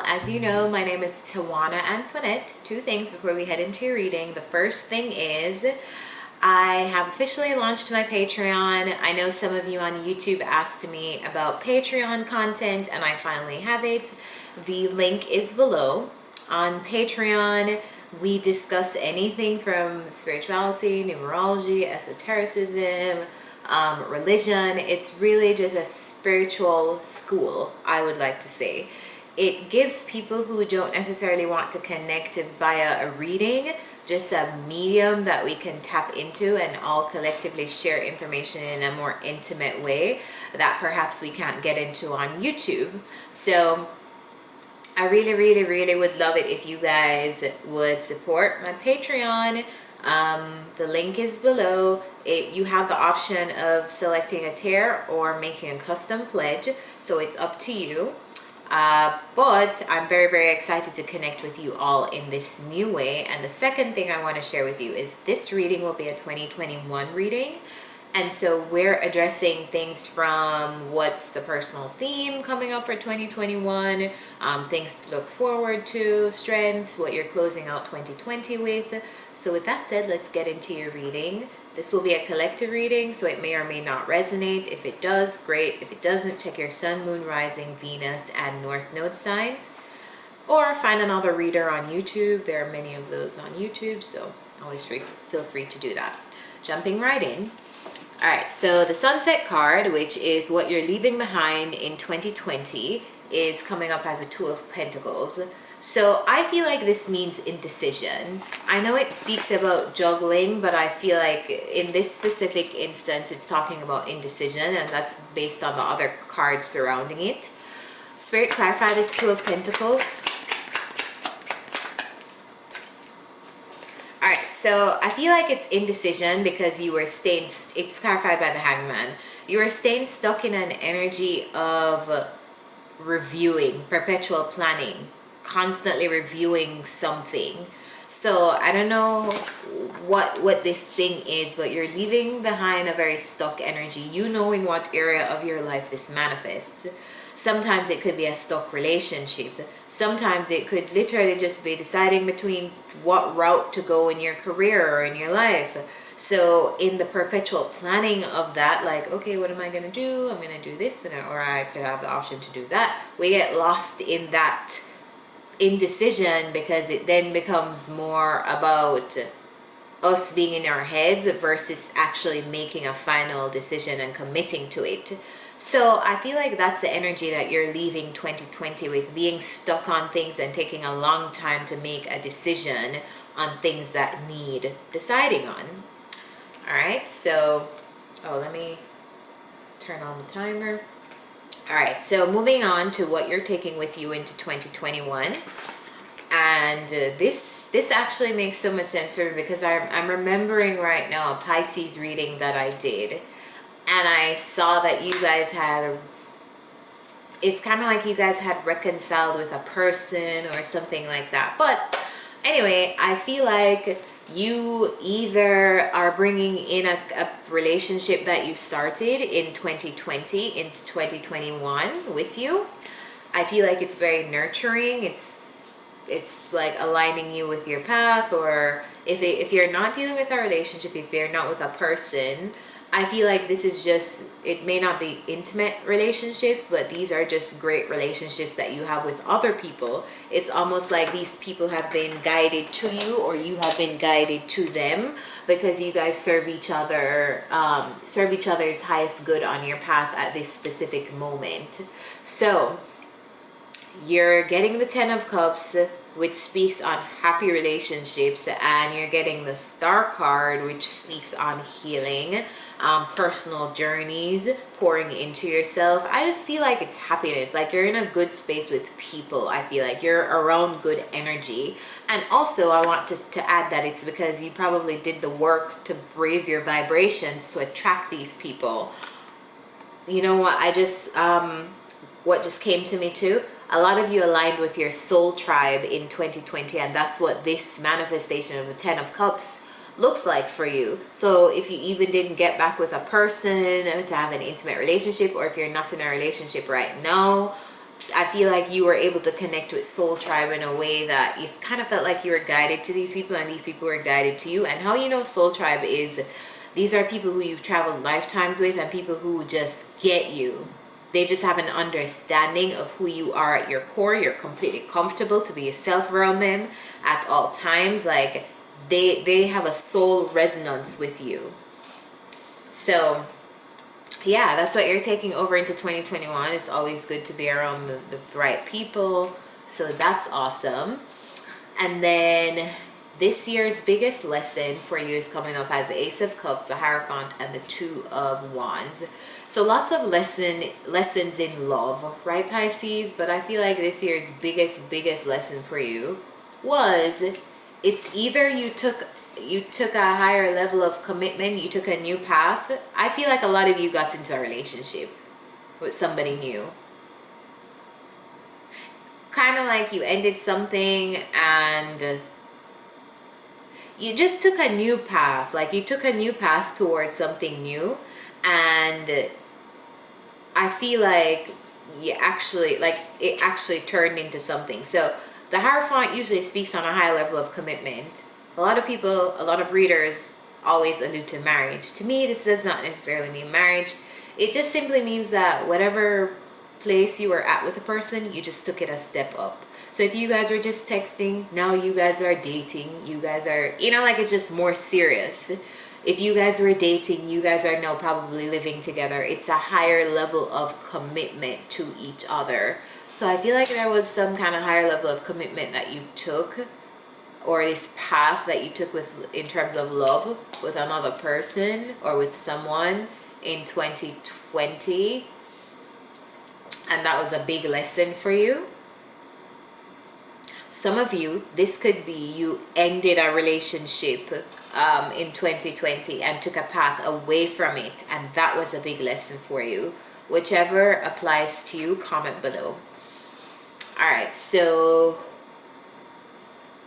As you know, my name is Tawana Antoinette. Two things before we head into your reading. The first thing is I have officially launched my Patreon. I know some of you on YouTube asked me about Patreon content, and I finally have it. The link is below. On Patreon, we discuss anything from spirituality, numerology, esotericism, religion. It's really just a spiritual school, I would like to say. It gives people who don't necessarily want to connect via a reading just a medium that we can tap into and all collectively share information in a more intimate way that perhaps we can't get into on YouTube. So I really would love it if you guys would support my Patreon. The link is below. You have the option of selecting a tier or making a custom pledge, so it's up to you. But I'm very excited to connect with you all in this new way. And the second thing I want to share with you is this reading will be a 2021 reading. And so we're addressing things from what's the personal theme coming up for 2021, things to look forward to, strengths, what you're closing out 2020 with. So with that said, let's get into your reading. This will be a collective reading, so it may or may not resonate. If it does, great. If it doesn't, check your sun, moon, rising, Venus, and North Node signs. Or find another reader on YouTube. There are many of those on YouTube, so always feel free to do that. Jumping right in. All right, so the Sunset card, which is what you're leaving behind in 2020, is coming up as a Two of Pentacles. So I feel like this means indecision. I know it speaks about juggling, but I feel like in this specific instance, it's talking about indecision, and that's based on the other cards surrounding it. Spirit, clarify this Two of Pentacles. All right, so I feel like it's indecision because you were staying, it's clarified by the Hangman. You were staying stuck in an energy of reviewing, perpetual planning, constantly reviewing something. So I don't know what this thing is, but you're leaving behind a very stuck energy. You know in what area of your life this manifests. Sometimes it could be a stuck relationship. Sometimes it could literally just be deciding between what route to go in your career or in your life. So in the perpetual planning of that, like, okay, what am I going to do? I'm going to do this, or I could have the option to do that. We get lost in that indecision because it then becomes more about us being in our heads versus actually making a final decision and committing to it. So I feel like that's the energy that you're leaving 2020 with, being stuck on things and taking a long time to make a decision on things that need deciding on. All right, so, let me turn on the timer. All right, so moving on to what you're taking with you into 2021. And this actually makes so much sense for me because I'm remembering right now a Pisces reading that I did. And I saw that you guys had, it's kind of like you guys had reconciled with a person or something like that. But anyway, I feel like you either are bringing in a relationship that you started in 2020 into 2021 with you. I feel like it's very nurturing. It's like aligning you with your path, or if you're not dealing with a relationship, if you're not with a person, I feel like this is just, it may not be intimate relationships, but these are just great relationships that you have with other people. It's almost like these people have been guided to you, or you have been guided to them, because you guys serve each other, serve each other's highest good on your path at this specific moment. So you're getting the Ten of Cups, which speaks on happy relationships, and you're getting the Star card, which speaks on healing, personal journeys, pouring into yourself. I just feel like it's happiness, like you're in a good space with people. I feel like you're around good energy. And also I want to add that it's because you probably did the work to raise your vibrations to attract these people. You know what, what just came to me too, a lot of you aligned with your soul tribe in 2020, and that's what this manifestation of the Ten of Cups looks like for you. So if you even didn't get back with a person to have an intimate relationship, or if you're not in a relationship right now, I feel like you were able to connect with Soul Tribe in a way that you kind of felt like you were guided to these people and these people were guided to you. And how you know Soul Tribe is these are people who you've traveled lifetimes with and people who just get you. They just have an understanding of who you are at your core. You're completely comfortable to be yourself around them at all times. Like they have a soul resonance with you. So yeah, that's what you're taking over into 2021. It's always good to be around the right people. So that's awesome. And then this year's biggest lesson for you is coming up as the Ace of Cups, the Hierophant, and the Two of Wands. So lots of lessons in love, right, Pisces? But I feel like this year's biggest lesson for you was it's either you took a higher level of commitment, you took a new path. I feel like a lot of you got into a relationship with somebody new. Kind of like you ended something and you just took a new path. Like you took a new path towards something new, and I feel like it actually turned into something. So the Hierophant usually speaks on a high level of commitment. A lot of readers always allude to marriage. To me, this does not necessarily mean marriage. It just simply means that whatever place you were at with a person, you just took it a step up. So if you guys were just texting, now you guys are dating. You guys are, like it's just more serious. If you guys were dating, you guys are now probably living together. It's a higher level of commitment to each other. So I feel like there was some kind of higher level of commitment that you took, or this path that you took in terms of love with another person or with someone in 2020, and that was a big lesson for you. Some of you, this could be you ended a relationship in 2020 and took a path away from it, and that was a big lesson for you. Whichever applies to you, comment below. All right, so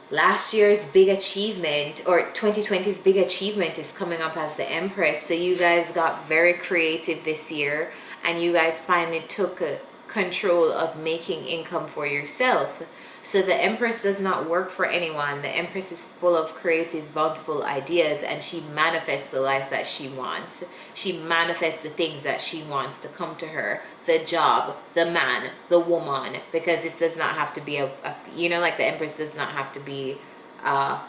last year's big achievement, or 2020's big achievement, is coming up as the Empress. So you guys got very creative this year, and you guys finally took control of making income for yourself. So the Empress does not work for anyone. The Empress is full of creative, bountiful ideas, and she manifests the life that she wants. She manifests the things that she wants to come to her. The job, the man, the woman, because this does not have to be like the Empress does not have to be a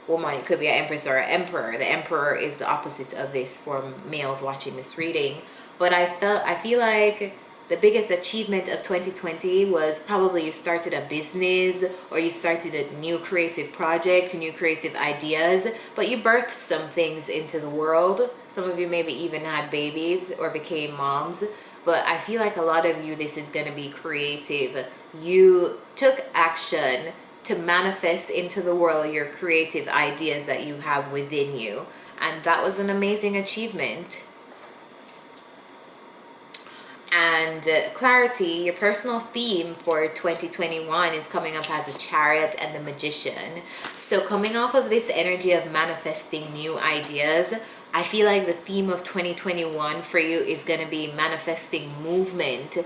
woman. It could be an Empress or an Emperor. The Emperor is the opposite of this for males watching this reading. But I feel like the biggest achievement of 2020 was probably you started a business, or you started a new creative project, new creative ideas, but you birthed some things into the world. Some of you maybe even had babies or became moms, but I feel like a lot of you, this is going to be creative. You took action to manifest into the world your creative ideas that you have within you, and that was an amazing achievement. And clarity, your personal theme for 2021 is coming up as a Chariot and the Magician. So coming off of this energy of manifesting new ideas, I feel like the theme of 2021 for you is going to be manifesting movement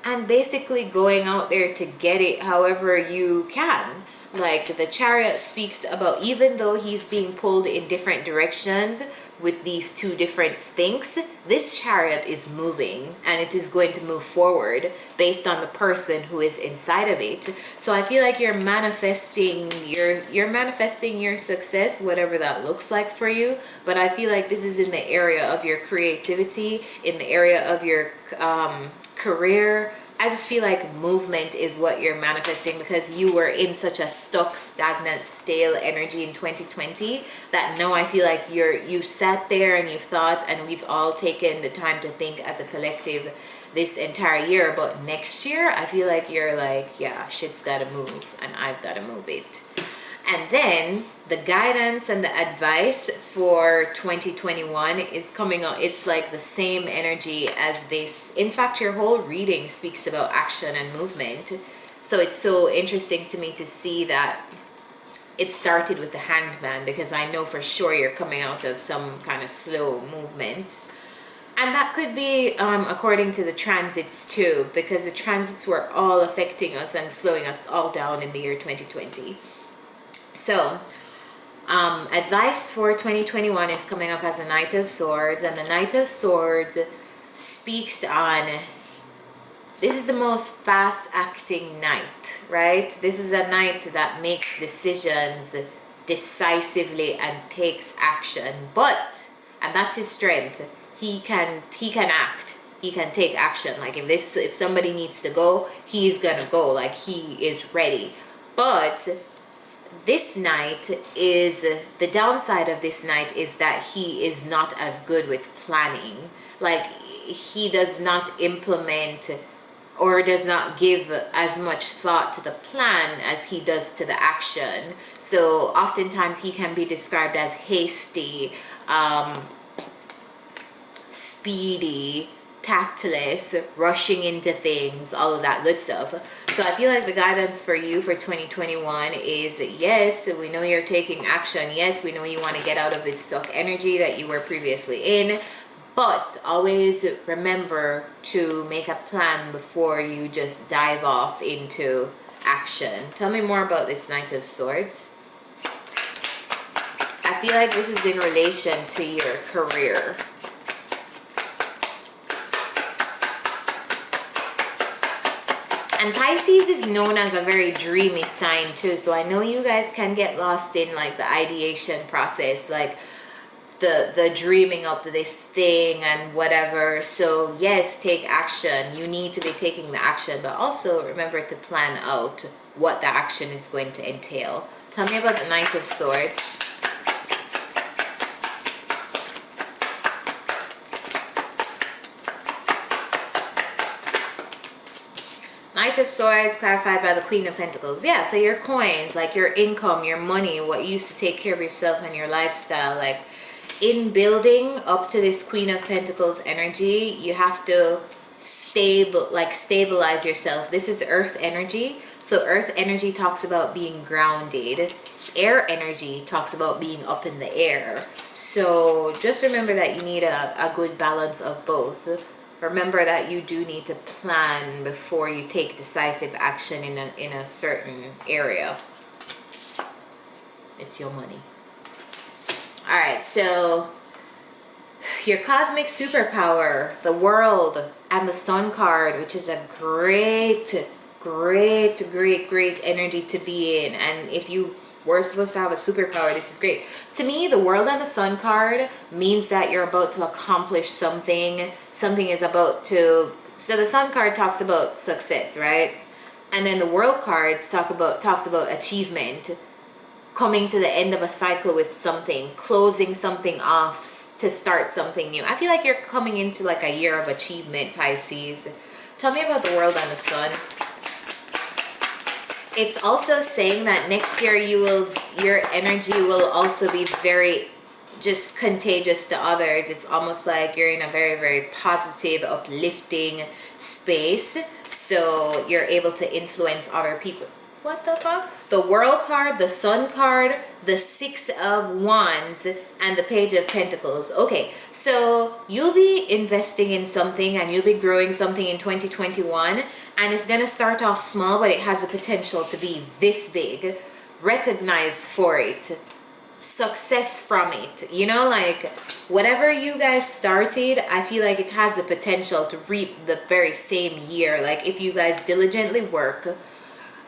and basically going out there to get it however you can. Like the Chariot speaks about, even though he's being pulled in different directions with these two different Sphinx, this Chariot is moving, and it is going to move forward based on the person who is inside of it. So I feel like you're manifesting your success, whatever that looks like for you. But I feel like this is in the area of your creativity, in the area of your career. I just feel like movement is what you're manifesting, because you were in such a stuck, stagnant, stale energy in 2020 that now I feel like you sat there and you've thought, and we've all taken the time to think as a collective this entire year. But next year, I feel like you're like, yeah, shit's gotta move and I've gotta move it. And then the guidance and the advice for 2021 is coming out. It's like the same energy as this. In fact, your whole reading speaks about action and movement. So it's so interesting to me to see that it started with the Hanged Man, because I know for sure you're coming out of some kind of slow movements. And that could be according to the transits too, because the transits were all affecting us and slowing us all down in the year 2020. So, advice for 2021 is coming up as a Knight of Swords, and the Knight of Swords speaks on, this is the most fast acting knight, right? This is a knight that makes decisions decisively and takes action, but, and that's his strength, he can act, he can take action. Like if somebody needs to go, he's gonna go, like he is ready. But this knight is, the downside of this knight is that he is not as good with planning. Like he does not implement or does not give as much thought to the plan as he does to the action. So oftentimes he can be described as hasty, speedy, tactless, rushing into things, all of that good stuff. So I feel like the guidance for you for 2021 is, yes, we know you're taking action. Yes, we know you want to get out of this stuck energy that you were previously in. But always remember to make a plan before you just dive off into action. Tell me more about this Knight of Swords. I feel like this is in relation to your career. And Pisces is known as a very dreamy sign too. So I know you guys can get lost in like the ideation process, like the dreaming up this thing and whatever. So yes, take action. You need to be taking the action, but also remember to plan out what the action is going to entail. Tell me about the Knight of Swords. Knight of Swords clarified by the Queen of Pentacles. Yeah, so your coins, like your income, your money, what you used to take care of yourself and your lifestyle, like in building up to this Queen of Pentacles energy, you have to stabilize yourself. This is earth energy. So earth energy talks about being grounded. Air energy talks about being up in the air. So just remember that you need a good balance of both. Remember that you do need to plan before you take decisive action in a certain area. It's your money. All right, so your cosmic superpower, the World and the Sun card, which is a great energy to be in. And if you were supposed to have a superpower, this is great. To me, the World and the Sun card means that you're about to accomplish something. Something is about to... So the Sun card talks about success, right? And then the World cards talks about achievement. Coming to the end of a cycle with something, closing something off to start something new. I feel like you're coming into like a year of achievement, Pisces. Tell me about the World and the Sun. It's also saying that next year your energy will also be very just contagious to others. It's almost like you're in a very, very positive, uplifting space. So you're able to influence other people. What the fuck? The World card, the Sun card, the Six of Wands, and the Page of Pentacles. Okay, so you'll be investing in something and you'll be growing something in 2021, and it's going to start off small, but it has the potential to be this big. Recognize for it. Success from it. You know, like whatever you guys started, I feel like it has the potential to reap the very same year. Like if you guys diligently work.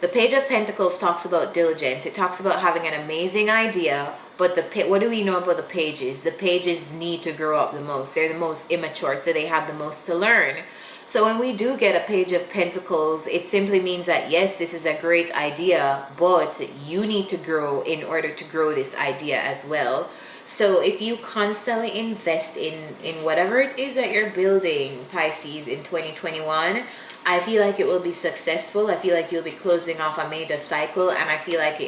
The Page of Pentacles talks about diligence. It talks about having an amazing idea, but what do we know about the pages? The pages need to grow up the most. They're the most immature, so they have the most to learn. So when we do get a Page of Pentacles, it simply means that, yes, this is a great idea, but you need to grow in order to grow this idea as well. So if you constantly invest in whatever it is that you're building, Pisces, in 2021, I feel like it will be successful. I feel like you'll be closing off a major cycle, and I feel like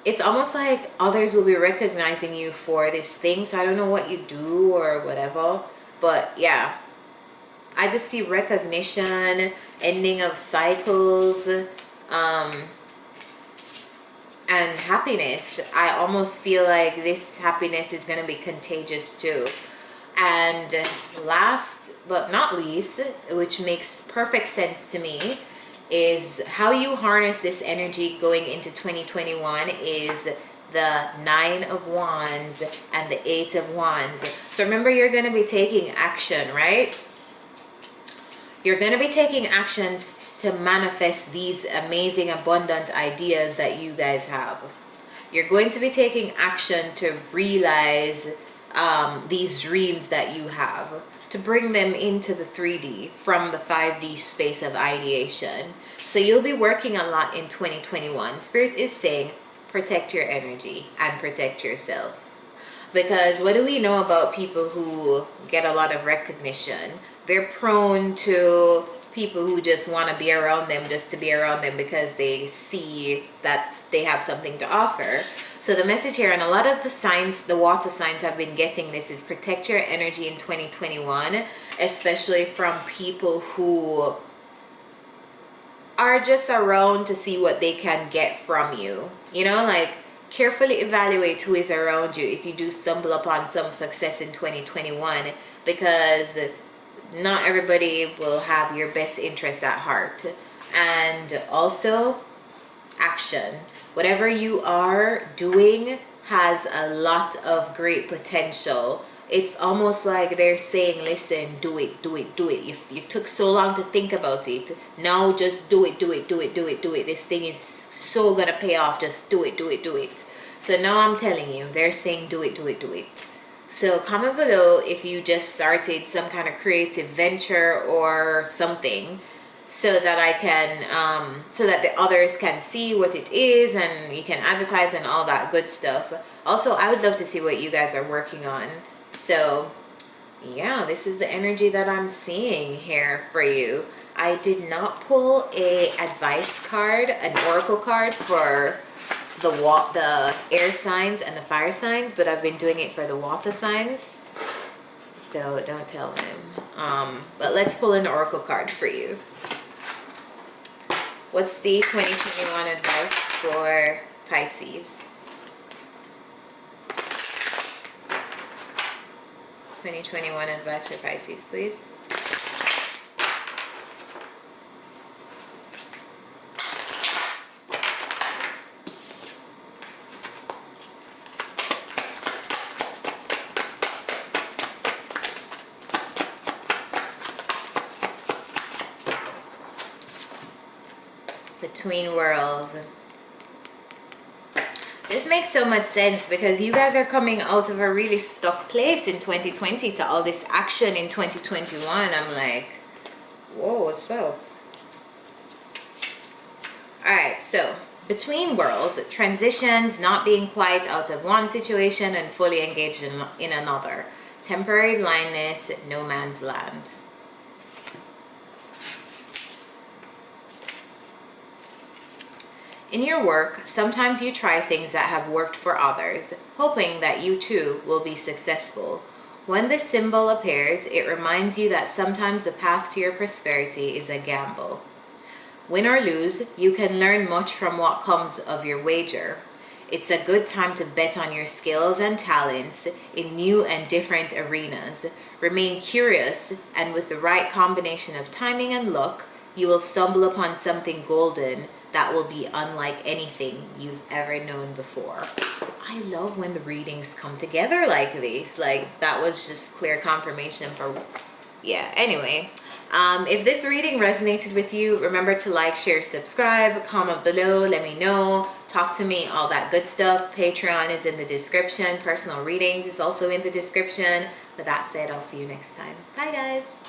it's almost like others will be recognizing you for this thing. So I don't know what you do or whatever, but yeah, I just see recognition, ending of cycles, and happiness. I almost feel like this happiness is going to be contagious too. And last but not least, which makes perfect sense to me, is how you harness this energy going into 2021 is the 9 of Wands and the 8 of Wands. So remember, you're going to be taking action, right? You're going to be taking actions to manifest these amazing, abundant ideas that you guys have. You're going to be taking action to realize these dreams that you have, to bring them into the 3D from the 5D space of ideation. So you'll be working a lot in 2021. Spirit is saying, protect your energy and protect yourself. Because what do we know about people who get a lot of recognition? They're prone to people who just want to be around them just to be around them because they see that they have something to offer. So the message here, and a lot of the signs, the water signs have been getting this, is protect your energy in 2021, especially from people who are just around to see what they can get from you. You know, like, carefully evaluate who is around you if you do stumble upon some success in 2021, because not everybody will have your best interests at heart. And also, action. Whatever you are doing has a lot of great potential. It's almost like they're saying, listen, do it, do it, do it. If you took so long to think about it, now just do it, do it, do it, do it, do it. This thing is so gonna pay off. Just do it, do it, do it. So now I'm telling you, they're saying do it, do it, do it. So comment below if you just started some kind of creative venture or something, so that I can, so that the others can see what it is and you can advertise and all that good stuff. Also, I would love to see what you guys are working on. So yeah, this is the energy that I'm seeing here for you. I did not pull a advice card, an oracle card for the air signs and the fire signs, but I've been doing it for the water signs, so don't tell them. But let's pull an oracle card for you. What's the 2021 advice for Pisces? 2021 advice for Pisces, please. Between worlds. This makes so much sense because you guys are coming out of a really stuck place in 2020 to all this action in 2021. I'm like, whoa, what's up? Alright, so between worlds, transitions, not being quite out of one situation and fully engaged in another. Temporary blindness, no man's land. In your work, sometimes you try things that have worked for others, hoping that you too will be successful. When this symbol appears, it reminds you that sometimes the path to your prosperity is a gamble. Win or lose, you can learn much from what comes of your wager. It's a good time to bet on your skills and talents in new and different arenas. Remain curious, and with the right combination of timing and luck, you will stumble upon something golden that will be unlike anything you've ever known before. I love when the readings come together like this. Like, that was just clear confirmation for, yeah, anyway. If this reading resonated with you, remember to like, share, subscribe, comment below, let me know, talk to me, all that good stuff. Patreon is in the description. Personal readings is also in the description. With that said, I'll see you next time. Bye, guys.